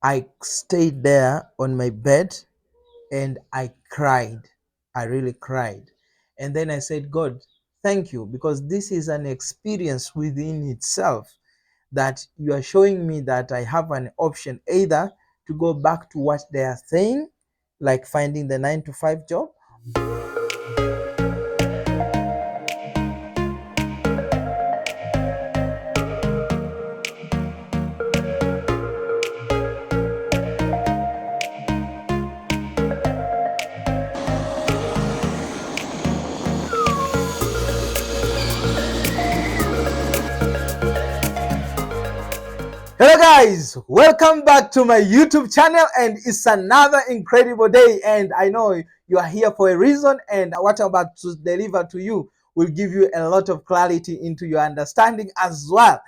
I stayed there on my bed and I cried. I really cried. And then I said, God, thank you, because this is an experience within itself, that you are showing me that I have an option either to go back to what they are saying, like finding the 9 to 5 job. Hello guys, welcome back to my YouTube channel, and it's another incredible day, and I know you are here for a reason, and what I'm about to deliver to you will give you a lot of clarity into your understanding as well.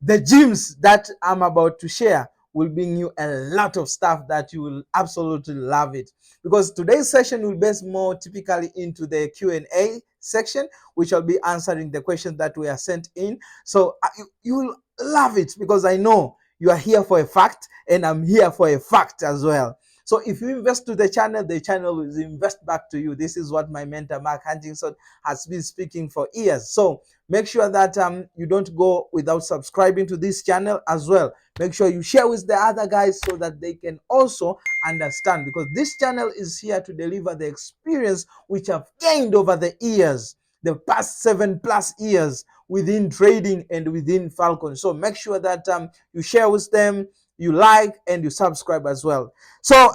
The gems that I'm about to share will bring you a lot of stuff that you will absolutely love it, because today's session will base more typically into the Q&A section, which I'll be answering the questions that we are sent in. So you will love it, because I know you are here for a fact, and I'm here for a fact as well. So if you invest to the channel will invest back to you. This is what my mentor Mark Huntington has been speaking for years. So make sure that you don't go without subscribing to this channel as well. Make sure you share with the other guys so that they can also understand, because this channel is here to deliver the experience which I've gained over the years, the past 7+ years within trading and within Falcon. So make sure that you share with them, you like, and you subscribe as well. So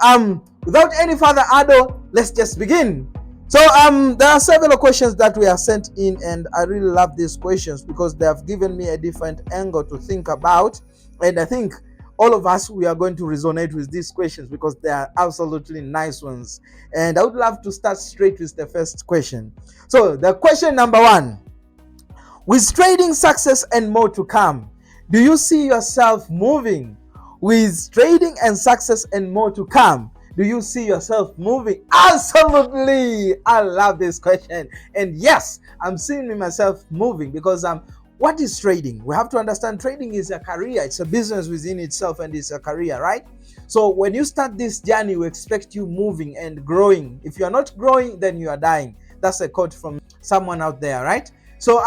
without any further ado, let's just begin. So there are several questions that we are sent in, and I really love these questions because they have given me a different angle to think about, and I think all of us, we are going to resonate with these questions because they are absolutely nice ones. And I would love to start straight with the first question. So the question number one: with trading success and more to come, do you see yourself moving? With trading and success and more to come, do you see yourself moving? Absolutely. I love this question. And yes, I'm seeing myself moving, because what is trading? We have to understand trading is a career. It's a business within itself, and it's a career, right? So when you start this journey, we expect you moving and growing. If you are not growing, then you are dying. That's a quote from someone out there, right? So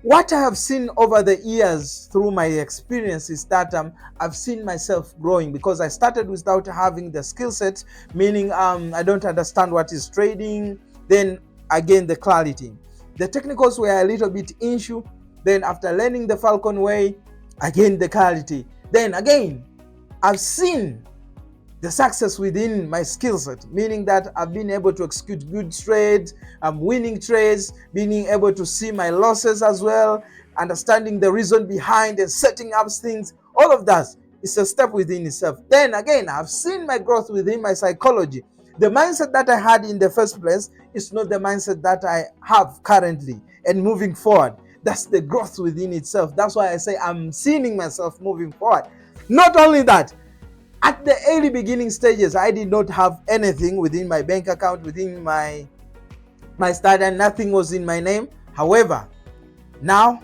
what I have seen over the years through my experience is that I've seen myself growing, because I started without having the skill set, meaning I don't understand what is trading. Then I gained the clarity. The technicals were a little bit issue. Then after learning the Falcon way, I gained the clarity. Then again, I've seen the success within my skill set, meaning that I've been able to execute good trades, I'm winning trades, being able to see my losses as well, understanding the reason behind and setting up things. All of that is a step within itself. Then again, I've seen my growth within my psychology. The mindset that I had in the first place is not the mindset that I have currently and moving forward. That's the growth within itself. That's why I say I'm seeing myself moving forward. Not only that, at the early beginning stages, I did not have anything within my bank account, within my starter. Nothing was in my name. However, now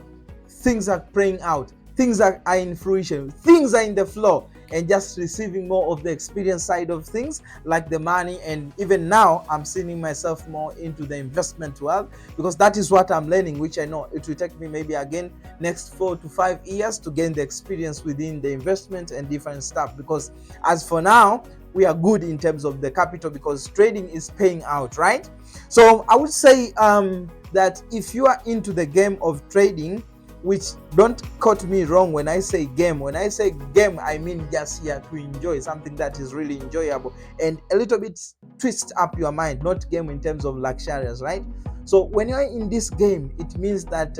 things are playing out. Things are in fruition. Things are in the flow, and just receiving more of the experience side of things, like the money. And even now, I'm seeing myself more into the investment world, because that is what I'm learning, which I know it will take me maybe again next 4 to 5 years to gain the experience within the investment and different stuff. Because as for now, we are good in terms of the capital, because trading is paying out, right? So I would say that if you are into the game of trading, which, don't quote me wrong when I say game. When I say game, I mean just here to enjoy something that is really enjoyable and a little bit twist up your mind, not game in terms of luxurious, right? So when you're in this game, it means that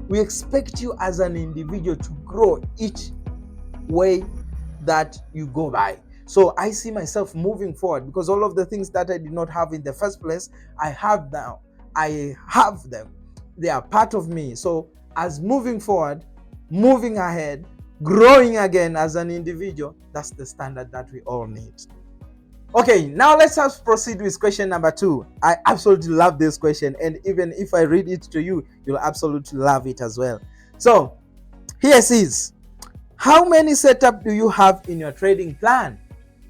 we expect you as an individual to grow each way that you go by. So I see myself moving forward, because all of the things that I did not have in the first place, I have now. I have them. They are part of me. So as moving forward, moving ahead, growing again as an individual, that's the standard that we all need. Okay, now let's proceed with question number 2. I absolutely love this question, and even if I read it to you, you'll absolutely love it as well. So here it is. How many setup do you have in your trading plan?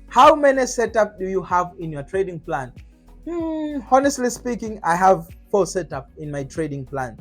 How many setup do you have in your trading plan? Honestly speaking, I have 4 setup in my trading plan.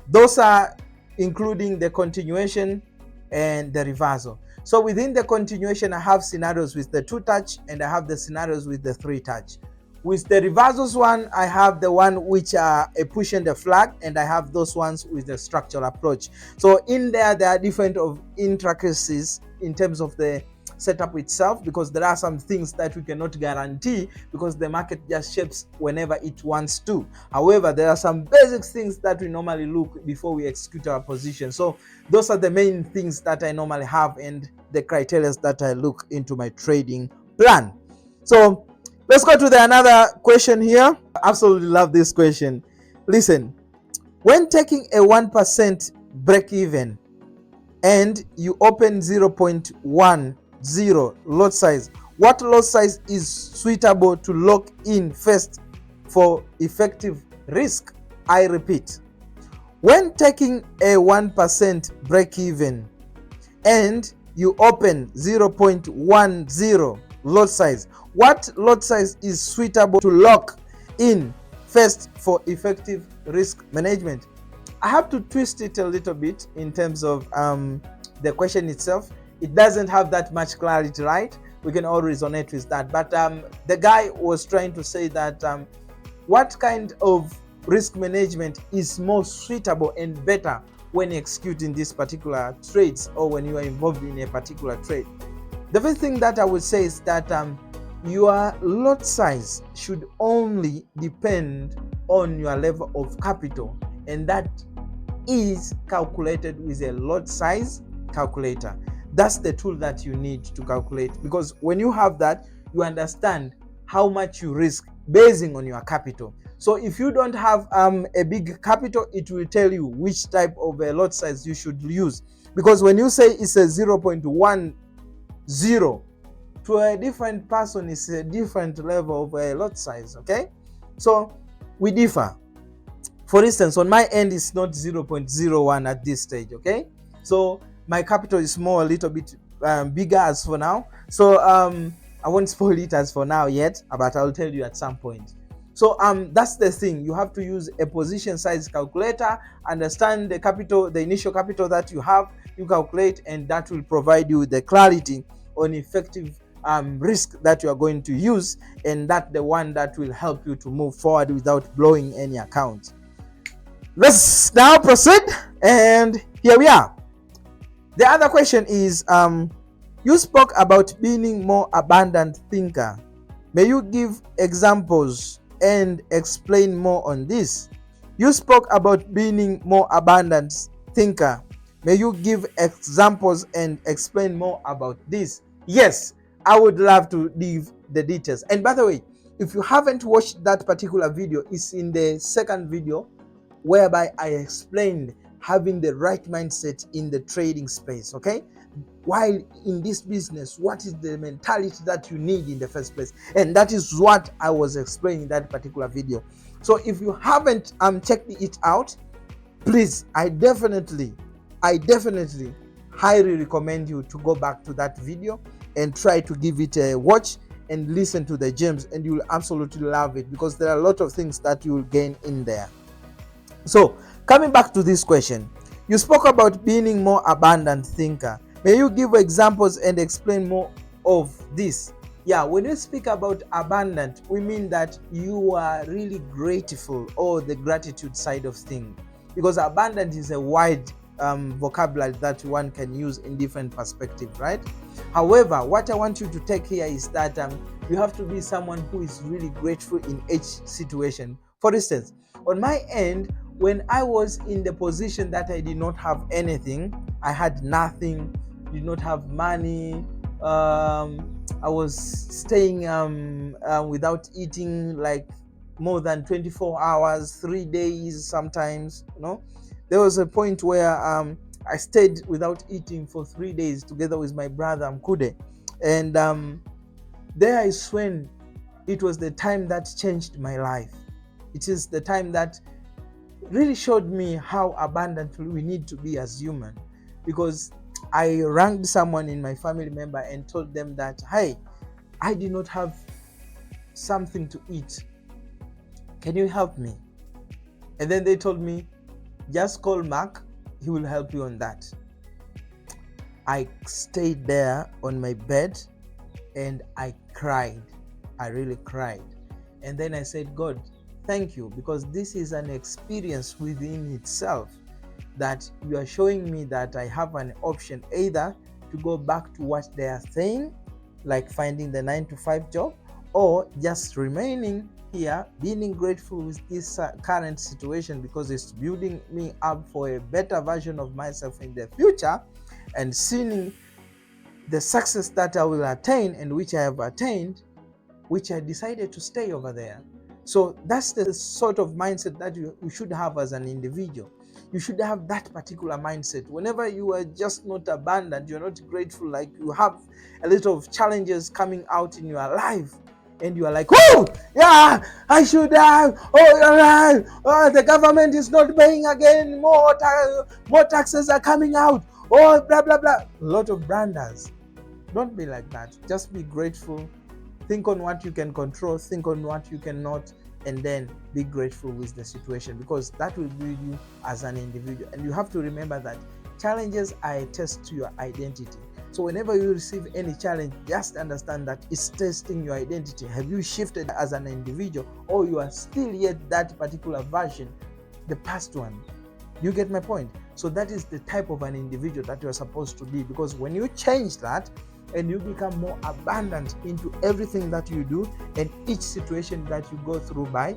Those are including the continuation and the reversal. So within the continuation, I have scenarios with the 2 touch and I have the scenarios with the 3 touch. With the reversals one, I have the one which are a push and a flag, and I have those ones with the structural approach. So in there are different of intricacies in terms of the setup itself, because there are some things that we cannot guarantee because the market just shapes whenever it wants to. However, there are some basic things that we normally look before we execute our position. So those are the main things that I normally have and the criteria that I look into my trading plan. So let's go to the another question here. I absolutely love this question. Listen, when taking a 1% break even and you open 0.10 lot size, what lot size is suitable to lock in first for effective risk? I repeat, when taking a 1% break even and you open 0.10 lot size, what lot size is suitable to lock in first for effective risk management? I have to twist it a little bit in terms of the question itself. It doesn't have that much clarity, right? We can all resonate with that. But the guy was trying to say that what kind of risk management is more suitable and better when executing these particular trades or when you are involved in a particular trade. The first thing that I would say is that your lot size should only depend on your level of capital, and that is calculated with a lot size calculator. That's the tool that you need to calculate, because when you have that, you understand how much you risk basing on your capital. So if you don't have a big capital, it will tell you which type of a lot size you should use, because when you say it's a 0.10, to a different person is a different level of a lot size. Okay, so we differ. For instance, on my end, it's not 0.01 at this stage. Okay, so my capital is more a little bit bigger as for now. So I won't spoil it as for now yet, but I'll tell you at some point. So that's the thing. You have to use a position size calculator, understand the capital, the initial capital that you have, you calculate, and that will provide you the clarity on effective risk that you are going to use, and that the one that will help you to move forward without blowing any account. Let's now proceed, and here we are. The other question is, you spoke about being more abundant thinker. May you give examples and explain more on this? You spoke about being more abundant thinker. May you give examples and explain more about this? Yes, I would love to leave the details. And by the way, if you haven't watched that particular video, it's in the second video, whereby I explained having the right mindset in the trading space. Okay, while in this business, what is the mentality that you need in the first place? And that is what I was explaining in that particular video. So if you haven't checked it out, please, I definitely highly recommend you to go back to that video and try to give it a watch and listen to the gems, and you will absolutely love it, because there are a lot of things that you will gain in there. So coming back to this question, you spoke about being more abundant thinker. May you give examples and explain more of this? Yeah, when we speak about abundant, we mean that you are really grateful, or the gratitude side of things, because abundant is a wide vocabulary that one can use in different perspectives, right? However, what I want you to take here is that you have to be someone who is really grateful in each situation. For instance, on my end, when I was in the position that I did not have anything, I had nothing, did not have money, I was staying without eating like more than 24 hours, 3 days sometimes, you know. There was a point where I stayed without eating for 3 days together with my brother Mkude, and there is when it was the time that changed my life. It is the time that really showed me how abundant we need to be as human, because I rang someone in my family member and told them that, hey, I did not have something to eat. Can you help me? And then they told me, just call Mark, he will help you on that. I stayed there on my bed and I cried. I really cried. And then I said, God, thank you, because this is an experience within itself, that you are showing me that I have an option, either to go back to what they are saying, like finding the 9-to-5 job, or just remaining here, being grateful with this current situation, because it's building me up for a better version of myself in the future, and seeing the success that I will attain and which I have attained, which I decided to stay over there. So that's the sort of mindset that you should have as an individual. You should have that particular mindset. Whenever you are just not abundant, you're not grateful, like you have a lot of challenges coming out in your life, and you are like, oh, yeah, I should have, the government is not paying again, more taxes are coming out, oh, blah, blah, blah. A lot of branders. Don't be like that. Just be grateful. Think on what you can control, think on what you cannot, and then be grateful with the situation, because that will build you as an individual. And you have to remember that challenges are a test to your identity. So whenever you receive any challenge, just understand that it's testing your identity. Have you shifted as an individual, or you are still yet that particular version, the past one? You get my point? So that is the type of an individual that you are supposed to be, because when you change that, and you become more abundant into everything that you do and each situation that you go through by,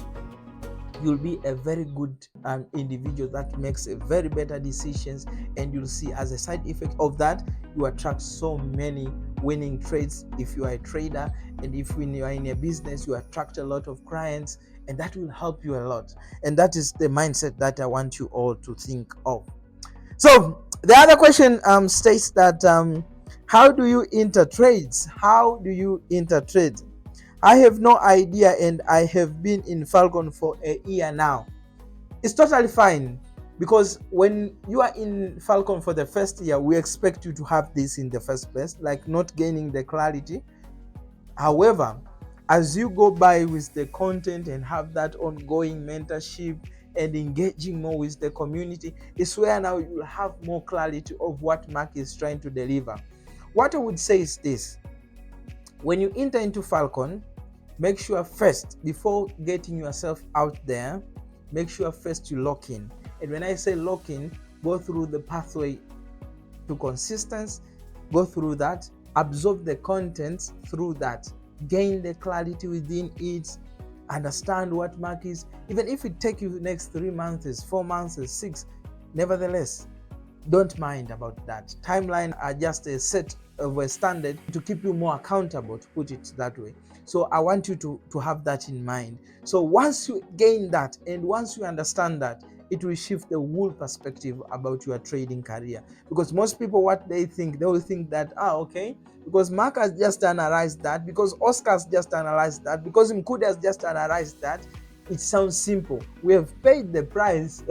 you'll be a very good individual that makes a very better decisions. And you'll see, as a side effect of that, you attract so many winning trades if you are a trader, and if when you are in a business, you attract a lot of clients, and that will help you a lot. And that is the mindset that I want you all to think of. So the other question states that how do you enter trades? How do you enter trades? I have no idea, and I have been in Falcon for a year now. It's totally fine, because when you are in Falcon for the first year, we expect you to have this in the first place, like not gaining the clarity. However, as you go by with the content and have that ongoing mentorship and engaging more with the community, it's where now you will have more clarity of what Mark is trying to deliver. What I would say is this: when you enter into Falcon, make sure first, before getting yourself out there, make sure first you lock in. And when I say lock in, go through the pathway to consistency, go through that, absorb the content through that, gain the clarity within it, understand what Mark is. Even if it takes you the next 3 months, 4 months, 6, nevertheless, don't mind about that. Timeline are just a set of a standard to keep you more accountable, to put it that way. So I want you to have that in mind. So once you gain that, and once you understand that, it will shift the whole perspective about your trading career. Because most people, what they will think that, okay, because Mark has just analyzed that, because Oscar has just analyzed that, because Mkude has just analyzed that, it sounds simple. We have paid the price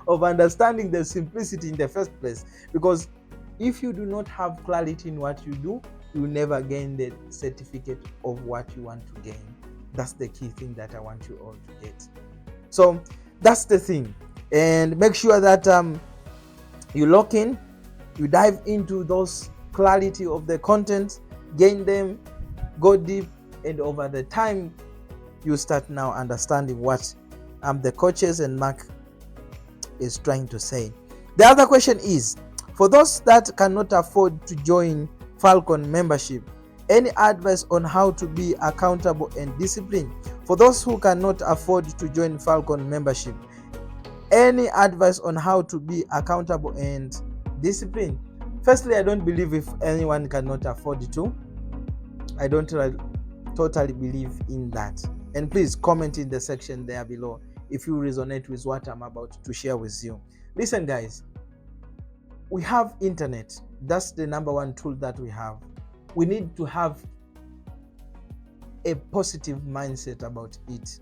of understanding the simplicity in the first place. Because if you do not have clarity in what you do, you will never gain the certificate of what you want to gain. That's the key thing that I want you all to get. So that's the thing. And make sure that you lock in, you dive into those clarity of the content, gain them, go deep, and over the time, you start now understanding what the coaches and Mark is trying to say. The other question is, for those that cannot afford to join Falcon membership, any advice on how to be accountable and disciplined? For those who cannot afford to join Falcon membership, any advice on how to be accountable and disciplined? Firstly, I don't believe if anyone cannot afford to. I don't totally believe in that. And please comment in the section there below if you resonate with what I'm about to share with you. Listen, guys, we have internet. That's the number one tool that we have. We need to have a positive mindset about it.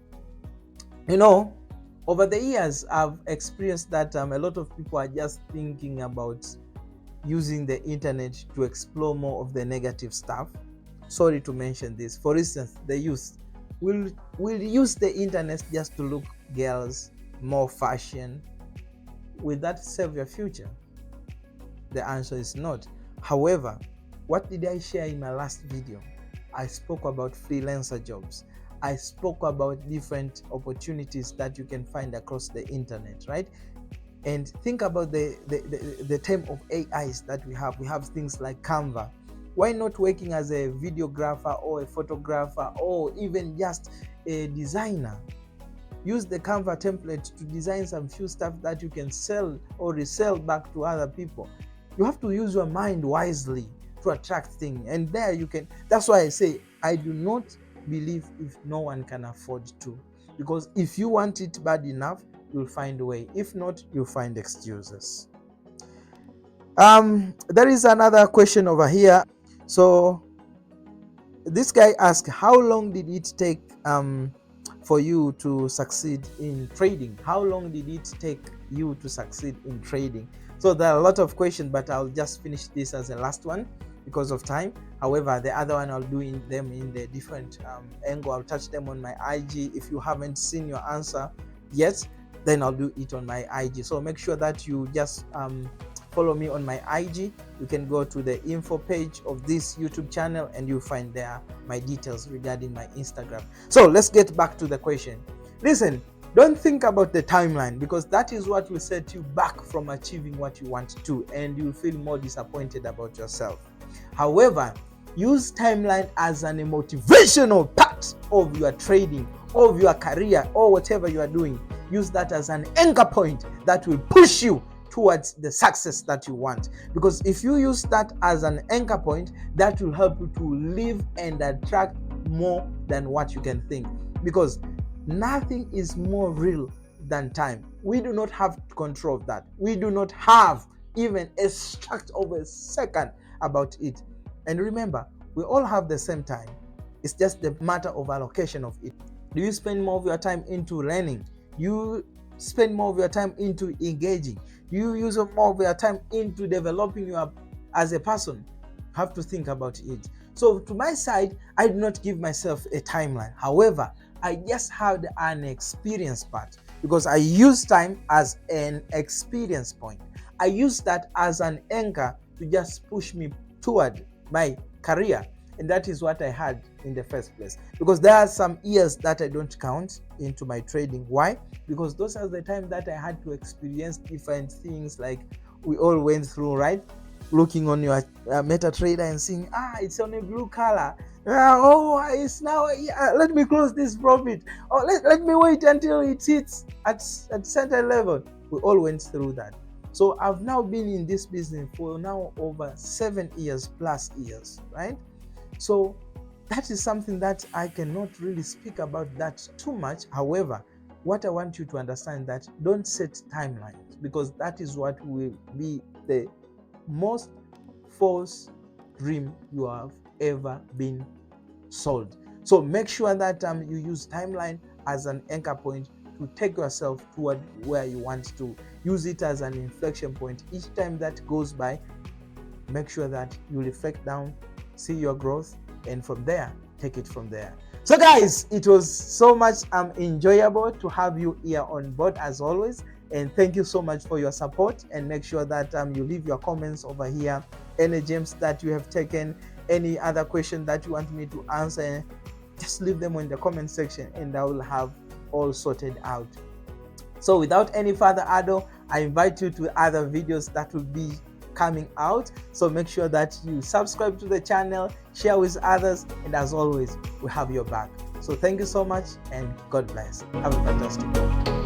You know, over the years, I've experienced that a lot of people are just thinking about using the internet to explore more of the negative stuff. Sorry to mention this. For instance, the youth will use the internet just to look girls, more fashion. Will that save your future? The answer is not. However, what did I share in my last video? I spoke about freelancer jobs. I spoke about different opportunities that you can find across the internet, right? And think about the term of AIs that we have. We have things like Canva. Why not working as a videographer or a photographer or even just a designer? Use the Canva template to design some few stuff that you can sell or resell back to other people. You have to use your mind wisely to attract things, and there you can. That's why I say I do not believe if no one can afford to, because if you want it bad enough, you'll find a way. If not, you'll find excuses. There is another question over here. So this guy asked, how long did it take for you to succeed in trading? How long did it take you to succeed in trading? So there are a lot of questions, but I'll just finish this as the last one because of time. However, the other one I'll do them in the different angle. I'll touch them on my IG. If you haven't seen your answer yet, then I'll do it on my IG. So make sure that you just follow me on my IG. You can go to the info page of this YouTube channel and you'll find there my details regarding my Instagram. So let's get back to the question. Listen, don't think about the timeline, because that is what will set you back from achieving what you want to, and you'll feel more disappointed about yourself. However, use timeline as an motivational part of your trading, of your career, or whatever you are doing. Use that as an anchor point that will push you towards the success that you want. Because if you use that as an anchor point, that will help you to live and attract more than what you can think. Because nothing is more real than time. We do not have control of that. We do not have even a struct of a second about it. And remember, we all have the same time. It's just the matter of allocation of it. Do you spend more of your time into learning? You spend more of your time into engaging? You use more of your time into developing you as a person? You have to think about it. So to my side, I do not give myself a timeline. However, I just have an experience part, because I use time as an experience point. I use that as an anchor to just push me toward my career. And that is what I had in the first place. Because there are some years that I don't count into my trading. Why? Because those are the time that I had to experience different things like we all went through, right? Looking on your MetaTrader and seeing, it's on a blue color. It's now, let me close this profit. Let me wait until it hits at certain level. We all went through that. So I've now been in this business for now over 7 years plus years, right? So that is something that I cannot really speak about that too much. However, what I want you to understand that don't set timelines, because that is what will be the most false dream you have ever been sold. So make sure that you use timeline as an anchor point to take yourself toward where you want to. Use it as an inflection point. Each time that goes by, make sure that you reflect down, see your growth, and from there, take it from there. So guys, it was so much enjoyable to have you here on board as always. And thank you so much for your support, and make sure that you leave your comments over here. Any gems that you have taken, any other question that you want me to answer, just leave them in the comment section and I will have all sorted out. So without any further ado, I invite you to other videos that will be coming out. So make sure that you subscribe to the channel, share with others, and as always, we have your back. So thank you so much and God bless. Have a fantastic day.